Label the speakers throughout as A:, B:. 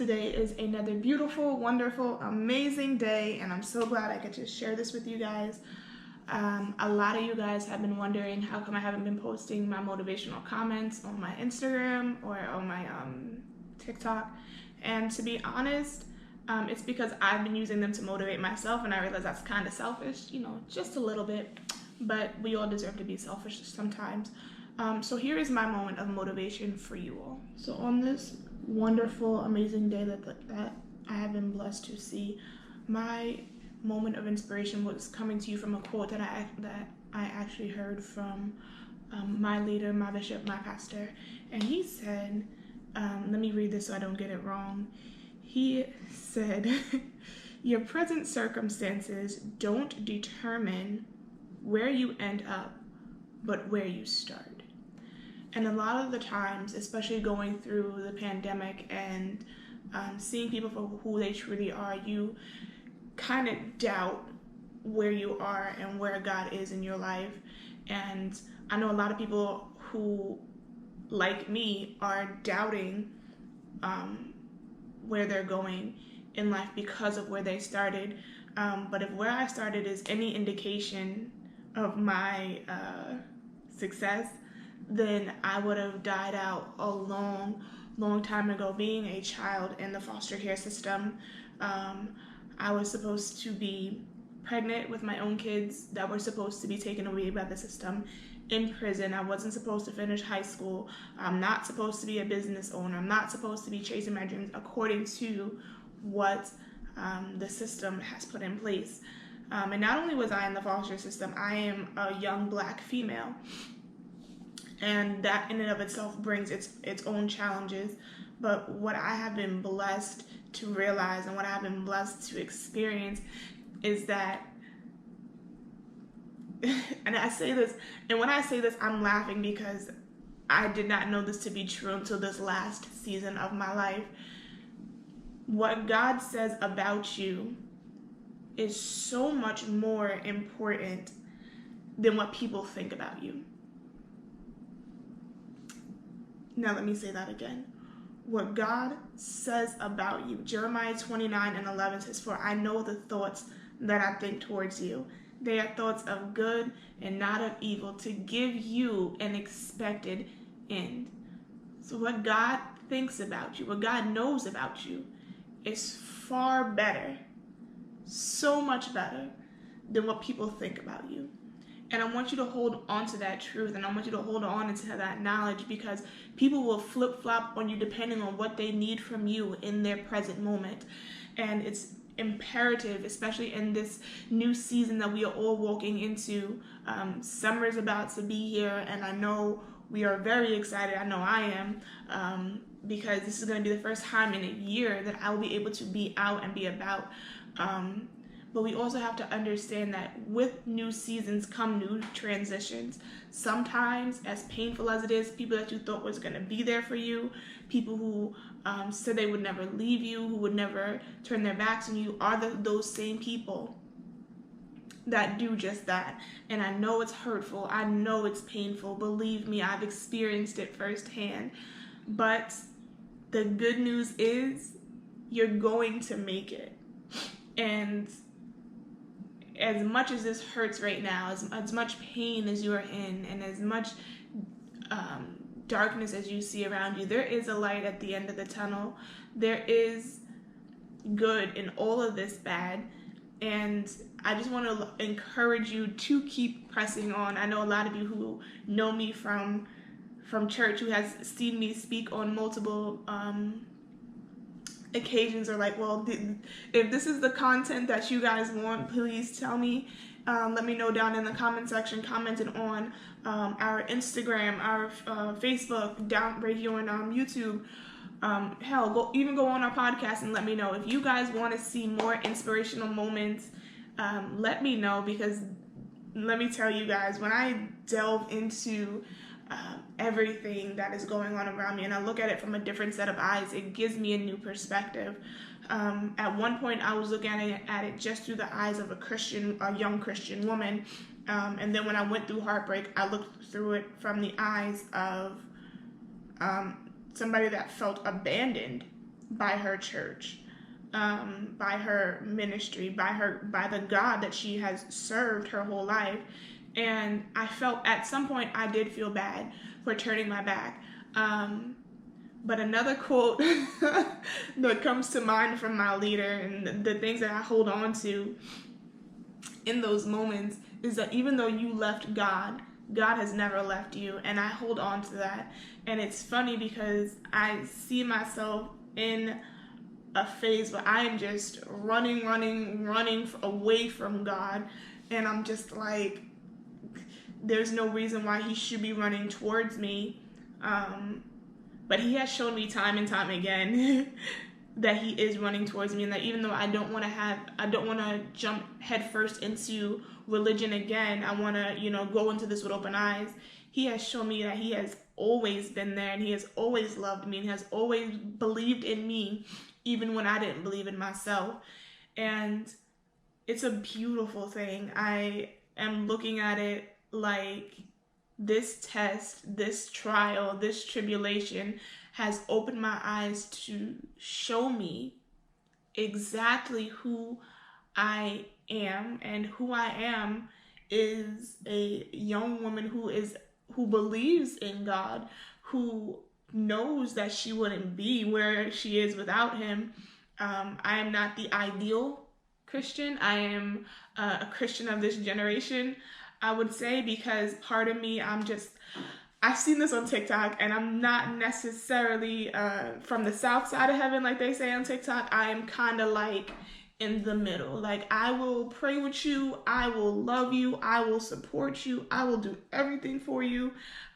A: Today is another beautiful, wonderful, amazing day, and I'm so glad I get to share this with you guys. A lot of you guys have been wondering how come I haven't been posting my motivational comments on my Instagram or on my TikTok. And to be honest, it's because I've been using them to motivate myself, and I realize that's kind of selfish, just a little bit. But we all deserve to be selfish sometimes. So here is my moment of motivation for you all. So on this wonderful, amazing day that I have been blessed to see, my moment of inspiration was coming to you from a quote that I actually heard from my leader, my bishop, my pastor. And he said, let me read this so I don't get it wrong. He said, your present circumstances don't determine where you end up, but where you start. And a lot of the times, especially going through the pandemic and seeing people for who they truly are, you kind of doubt where you are and where God is in your life. And I know a lot of people who, like me, are doubting where they're going in life because of where they started. But if where I started is any indication of my success, then I would have died out a long time ago. Being a child in the foster care system, I was supposed to be pregnant with my own kids that were supposed to be taken away by the system, in prison. I wasn't supposed to finish high school. I'm not supposed to be a business owner. I'm not supposed to be chasing my dreams according to what the system has put in place. And not only was I in the foster system, I am a young Black female. And that in and of itself brings its own challenges. But what I have been blessed to realize and what I have been blessed to experience is that, and I say this, and when I say this, I'm laughing because I did not know this to be true until this last season of my life. What God says about you is so much more important than what people think about you. Now let me say that again. What God says about you, Jeremiah 29:11 says, for I know the thoughts that I think towards you. They are thoughts of good and not of evil, to give you an expected end. So what God thinks about you, what God knows about you, is far better, so much better than what people think about you. And I want you to hold on to that truth, and I want you to hold on to that knowledge, because people will flip-flop on you depending on what they need from you in their present moment. And it's imperative, especially in this new season that we are all walking into. Summer is about to be here, and I know we are very excited. I know I am, because this is going to be the first time in a year that I will be able to be out and be about. But we also have to understand that with new seasons come new transitions. Sometimes, as painful as it is, people that you thought was going to be there for you, people who said they would never leave you, who would never turn their backs on you, are those same people that do just that. And I know it's hurtful. I know it's painful. Believe me, I've experienced it firsthand. But the good news is you're going to make it. And as much as this hurts right now, as much pain as you are in, and as much darkness as you see around you, there is a light at the end of the tunnel. There is good in all of this bad. And I just want to encourage you to keep pressing on. I know a lot of you who know me from church, who has seen me speak on multiple occasions, are like, well, if this is the content that you guys want, please tell me. Let me know down in the comment section, commenting on our Instagram, our Facebook, down right here on YouTube. Hell, go on our podcast and let me know. If you guys want to see more inspirational moments, let me know, because let me tell you guys, when I delve into everything that is going on around me and I look at it from a different set of eyes, it gives me a new perspective. At one point I was looking at it just through the eyes of a young Christian woman, and then when I went through heartbreak, I looked through it from the eyes of somebody that felt abandoned by her church, by her ministry, by the God that she has served her whole life. And I felt at some point I did feel bad for turning my back. But another quote that comes to mind from my leader, and the things that I hold on to in those moments, is that even though you left God, God has never left you. And I hold on to that. And it's funny because I see myself in a phase where I am just running away from God. And I'm just like, there's no reason why he should be running towards me. But he has shown me time and time again that he is running towards me, and that even though I don't want to jump headfirst into religion again, I want to, go into this with open eyes. He has shown me that he has always been there, and he has always loved me, and has always believed in me, even when I didn't believe in myself. And it's a beautiful thing. I am looking at it like this test, this trial, this tribulation has opened my eyes to show me exactly who I am. And who I am is a young woman who believes in God, who knows that she wouldn't be where she is without him. I am not the ideal Christian. I am a Christian of this generation, I would say, because part of me, I've seen this on TikTok, and I'm not necessarily from the south side of heaven, like they say on TikTok. I am kind of like in the middle. Like, I will pray with you, I will love you, I will support you, I will do everything for you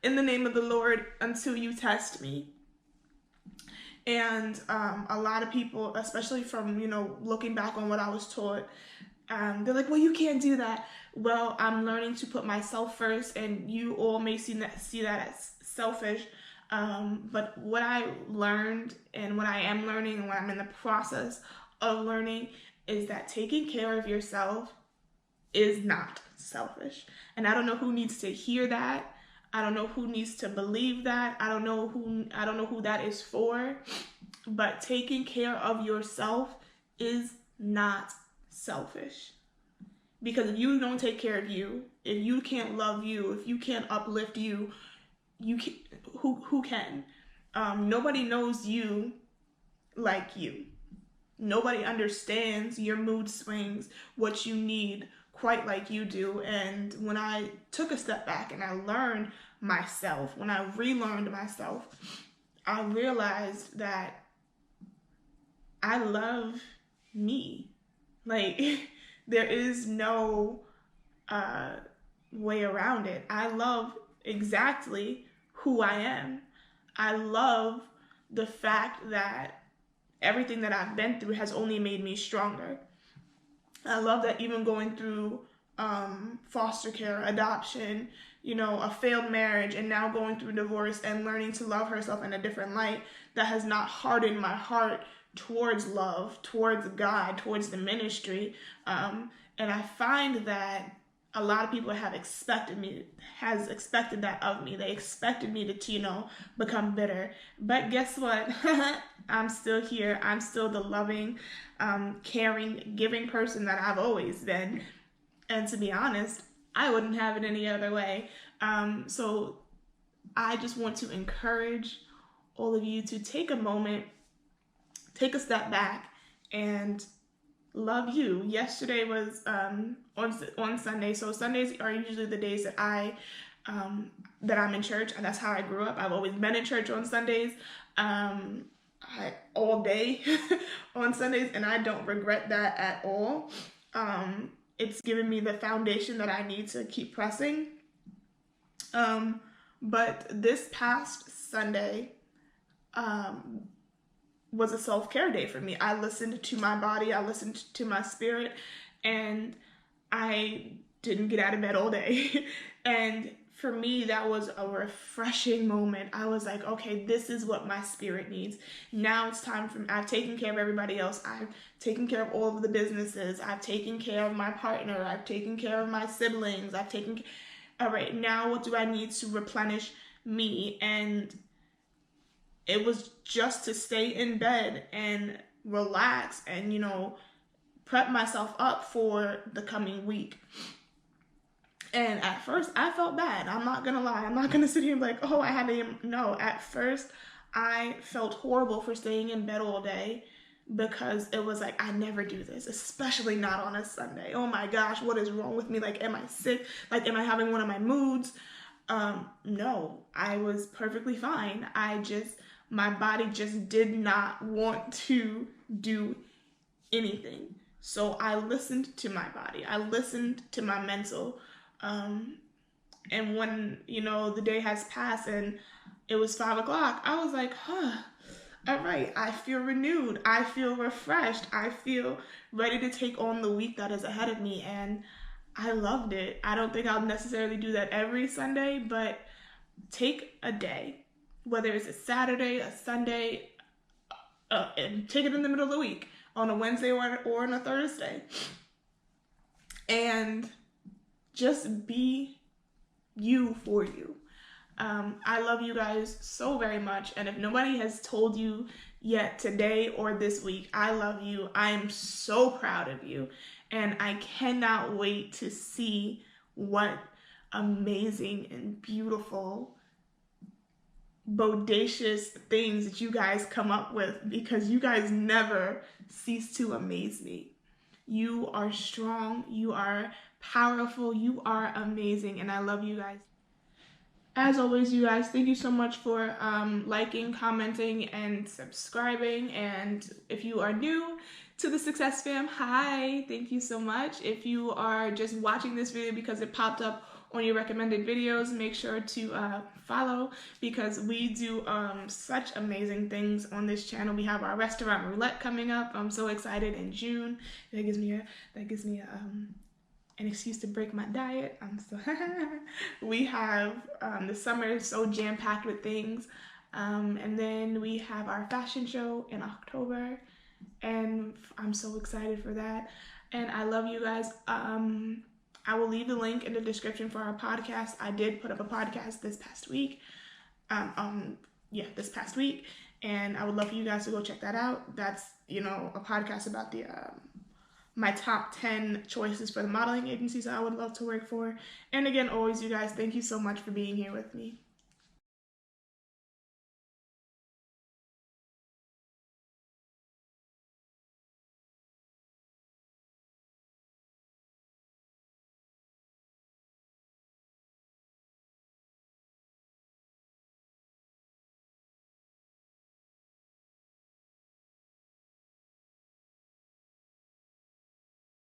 A: in the name of the Lord until you test me. And a lot of people, especially from, looking back on what I was taught, they're like, well, you can't do that. Well, I'm learning to put myself first, and you all may see that as selfish. But what I learned, and what I am learning, and what I'm in the process of learning, is that taking care of yourself is not selfish. And I don't know who needs to hear that. I don't know who needs to believe that. I don't know who that is for. But taking care of yourself is not selfish. Because if you don't take care of you, if you can't love you, if you can't uplift you, who can? Nobody knows you like you. Nobody understands your mood swings, what you need, quite like you do. And when I took a step back and I learned myself, when I relearned myself, I realized that I love me. Like, there is no way around it. I love exactly who I am. I love the fact that everything that I've been through has only made me stronger. I love that even going through foster care, adoption, a failed marriage, and now going through divorce and learning to love herself in a different light, that has not hardened my heart towards love, towards God, towards the ministry. And I find that a lot of people has expected that of me. They expected me to, become bitter. But guess what? I'm still here. I'm still the loving, caring, giving person that I've always been. And to be honest, I wouldn't have it any other way. So I just want to encourage all of you to take a moment, take a step back, and love you. Yesterday was on Sunday. So Sundays are usually the days that I'm in church, and that's how I grew up. I've always been in church on Sundays, all day on Sundays, and I don't regret that at all. It's given me the foundation that I need to keep pressing. But this past Sunday was a self-care day for me. I listened to my body, I listened to my spirit, and I didn't get out of bed all day. And for me, that was a refreshing moment. I was like, okay, this is what my spirit needs. Now it's time I've taken care of everybody else. I've taken care of all of the businesses. I've taken care of my partner. I've taken care of my siblings. All right, now what do I need to replenish me? And it was just to stay in bed and relax and, prep myself up for the coming week. And at first, I felt bad. I'm not going to lie. I'm not going to sit here and be like, oh, I had to... No, at first, I felt horrible for staying in bed all day because it was like, I never do this, especially not on a Sunday. Oh my gosh, what is wrong with me? Like, am I sick? Like, am I having one of my moods? No, I was perfectly fine. My body just did not want to do anything. So I listened to my body. I listened to my mental. And when, the day has passed and it was 5 o'clock, I was like, all right, I feel renewed. I feel refreshed. I feel ready to take on the week that is ahead of me. And I loved it. I don't think I'll necessarily do that every Sunday, but take a day, whether it's a Saturday, a Sunday, and take it in the middle of the week on a Wednesday or on a Thursday. And just be you for you. I love you guys so very much. And if nobody has told you yet today or this week, I love you. I am so proud of you. And I cannot wait to see what amazing and beautiful, bodacious things that you guys come up with, because you guys never cease to amaze me. You are strong. You are powerful. You are amazing. And I love you guys. As always, you guys, thank you so much for liking, commenting, and subscribing. And if you are new to the Success Fam, hi, thank you so much. If you are just watching this video because it popped up on your recommended videos, make sure to follow, because we do such amazing things on this channel. We have our restaurant roulette coming up. I'm so excited in June. That gives me an excuse to break my diet. We have the summer is so jam-packed with things, and then we have our fashion show in October, and I'm so excited for that. And I love you guys. I will leave the link in the description for our podcast. I did put up a podcast this past week. This past week, and I would love for you guys to go check that out. That's a podcast about the my top 10 choices for the modeling agencies I would love to work for. And again, always, you guys, thank you so much for being here with me.